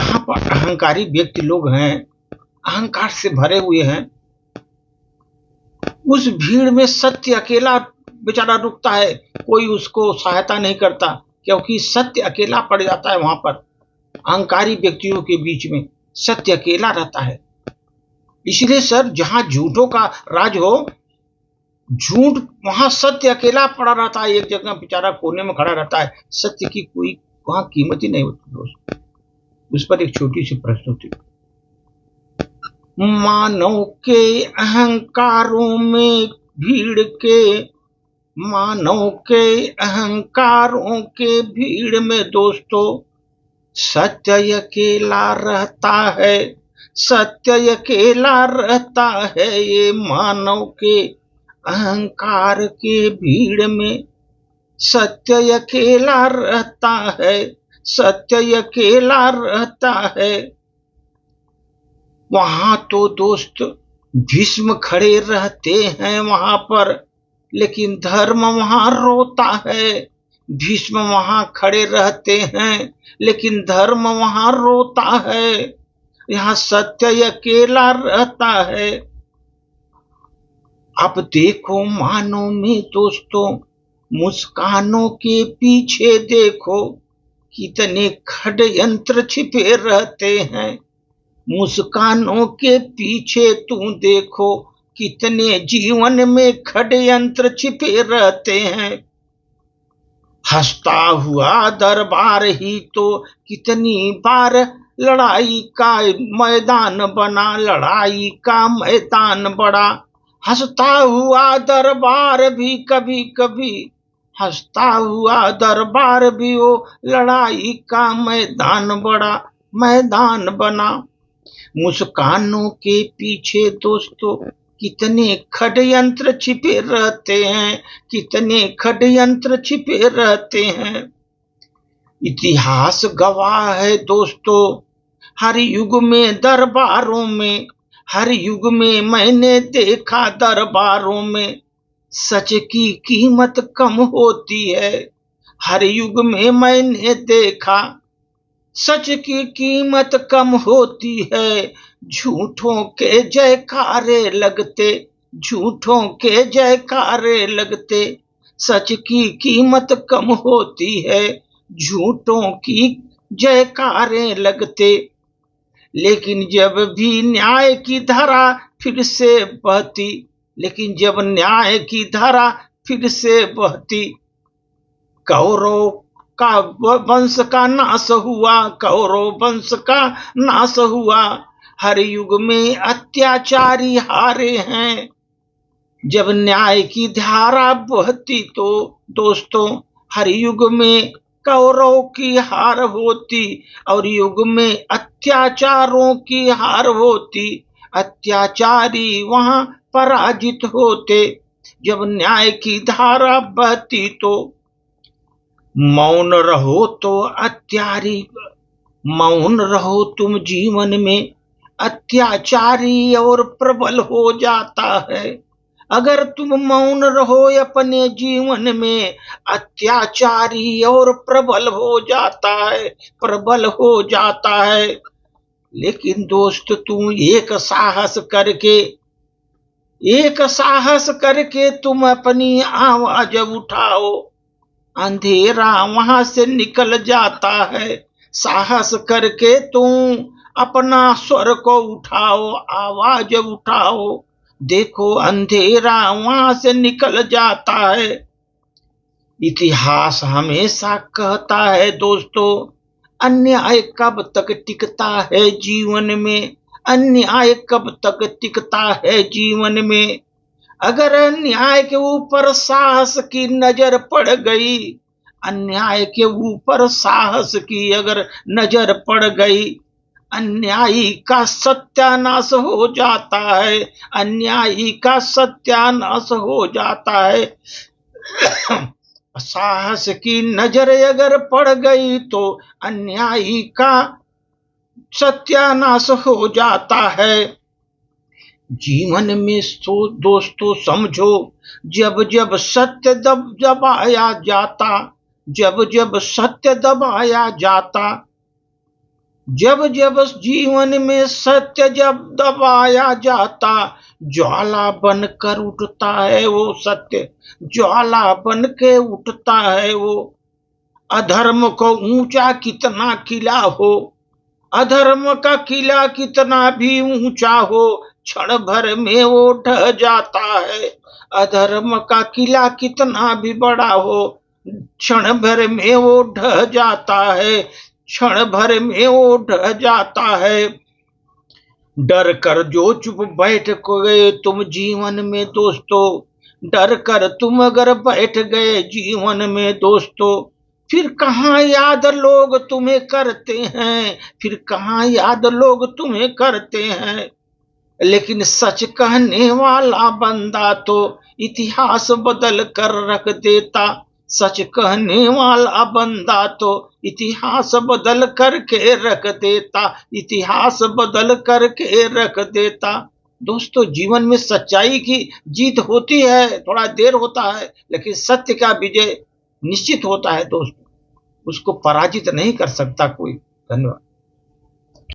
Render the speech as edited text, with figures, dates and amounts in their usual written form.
जहां पर अहंकारी व्यक्ति लोग हैं, अहंकार से भरे हुए हैं, उस भीड़ में सत्य अकेला बेचारा रुकता है, कोई उसको सहायता नहीं करता, क्योंकि सत्य अकेला पड़ जाता है। वहां पर अहंकारी व्यक्तियों के बीच में सत्य अकेला रहता है। इसलिए सर, जहां झूठों का राज हो, झूठ, वहां सत्य अकेला पड़ा रहता है, एक जगह बेचारा कोने में खड़ा रहता है। सत्य की कोई वहां कीमत ही नहीं होती दोस्त। उस पर एक छोटी सी प्रस्तुति। मानव के अहंकारों में भीड़ के, मानव के अहंकारों के भीड़ में दोस्तों सत्य अकेला रहता है, सत्य अकेला रहता है। ये मानव के अहंकार के भीड़ में सत्य अकेला रहता है, सत्य अकेला रहता है। वहां तो दोस्त भीष्म खड़े रहते हैं वहां पर, लेकिन धर्म वहां रोता है। भीष्म वहां खड़े रहते हैं, लेकिन धर्म वहां रोता है। यहाँ सत्य अकेला रहता है। अब देखो मानो में दोस्तों, मुस्कानों के पीछे देखो कितने षड्यंत्र छिपे रहते हैं। मुस्कानों के पीछे तुम देखो कितने जीवन में षड्यंत्र छिपे रहते हैं। हंसता हुआ दरबार ही तो कितनी बार लड़ाई का मैदान बना, लड़ाई का मैदान बड़ा। हंसता हुआ दरबार भी कभी कभी, हंसता हुआ दरबार भी वो लड़ाई का मैदान बड़ा, मैदान बना। मुस्कानों के पीछे दोस्तों कितने षड्यंत्र छिपे रहते हैं, कितने षड्यंत्र छिपे रहते हैं। इतिहास गवाह है दोस्तों, हर युग में दरबारों में, हर युग में मैंने देखा दरबारों में सच की कीमत कम होती है। हर युग में मैंने देखा सच की कीमत कम होती है। झूठों के जयकारे लगते, झूठों के जयकारे लगते, सच की कीमत कम होती है। झूठों की जयकारे लगते, लेकिन जब भी न्याय की धारा फिर से बहती, लेकिन जब न्याय की धारा फिर से बहती, कौरव का वंश का नाश हुआ, कौरव वंश का नाश हुआ। हर युग में अत्याचारी हारे हैं। जब न्याय की धारा बहती तो दोस्तों हर युग में कौरव की हार होती, और युग में अत्याचारों की हार होती। अत्याचारी वहां पराजित होते। जब न्याय की धारा बहती तो मौन रहो तो अत्याचारी, मौन रहो तुम जीवन में, अत्याचारी और प्रबल हो जाता है। अगर तुम मौन रहो अपने जीवन में, अत्याचारी और प्रबल हो जाता है, प्रबल हो जाता है। लेकिन दोस्त तुम एक साहस करके, एक साहस करके तुम अपनी आवाज उठाओ, अंधेरा वहां से निकल जाता है। साहस करके तुम अपना स्वर को उठाओ, आवाज उठाओ, देखो अंधेरा वहां से निकल जाता है। इतिहास हमेशा कहता है दोस्तों, अन्याय कब तक टिकता है जीवन में, अन्याय कब तक टिकता है जीवन में। अगर अन्याय के ऊपर साहस की नजर पड़ गई, अन्याय के ऊपर साहस की अगर नजर पड़ गई, अन्यायी का सत्यानाश हो जाता है, अन्यायी का सत्यानाश हो जाता है। साहस की नजर अगर पड़ गई तो अन्यायी का सत्यानाश हो जाता है। जीवन में दोस्तों समझो, जब जब सत्य दबाया जाता, जब जब सत्य दबाया जाता, जब जब जीवन में सत्य जब दबाया जाता, ज्वाला बनकर उठता है वो सत्य, ज्वाला बन के उठता है वो। अधर्म को ऊंचा कितना किला हो, अधर्म का किला कितना भी ऊंचा हो, क्षण भर में वो ढह जाता है। अधर्म का किला कितना भी बड़ा हो, क्षण भर में वो ढह जाता है, क्षण भर में वो ढह जाता है। डर कर जो चुप बैठ गए तुम जीवन में दोस्तों, डर कर तुम अगर बैठ गए जीवन में दोस्तों, फिर कहाँ याद लोग तुम्हें करते हैं, फिर कहाँ याद लोग तुम्हें करते हैं। लेकिन सच कहने वाला बंदा तो इतिहास बदल कर रख देता, सच कहने वाला बंदा तो इतिहास बदल करके रख देता, इतिहास बदल करके रख देता। दोस्तों, जीवन में सच्चाई की जीत होती है, थोड़ा देर होता है, लेकिन सत्य का विजय निश्चित होता है दोस्तों, उसको पराजित नहीं कर सकता कोई। धन्यवाद।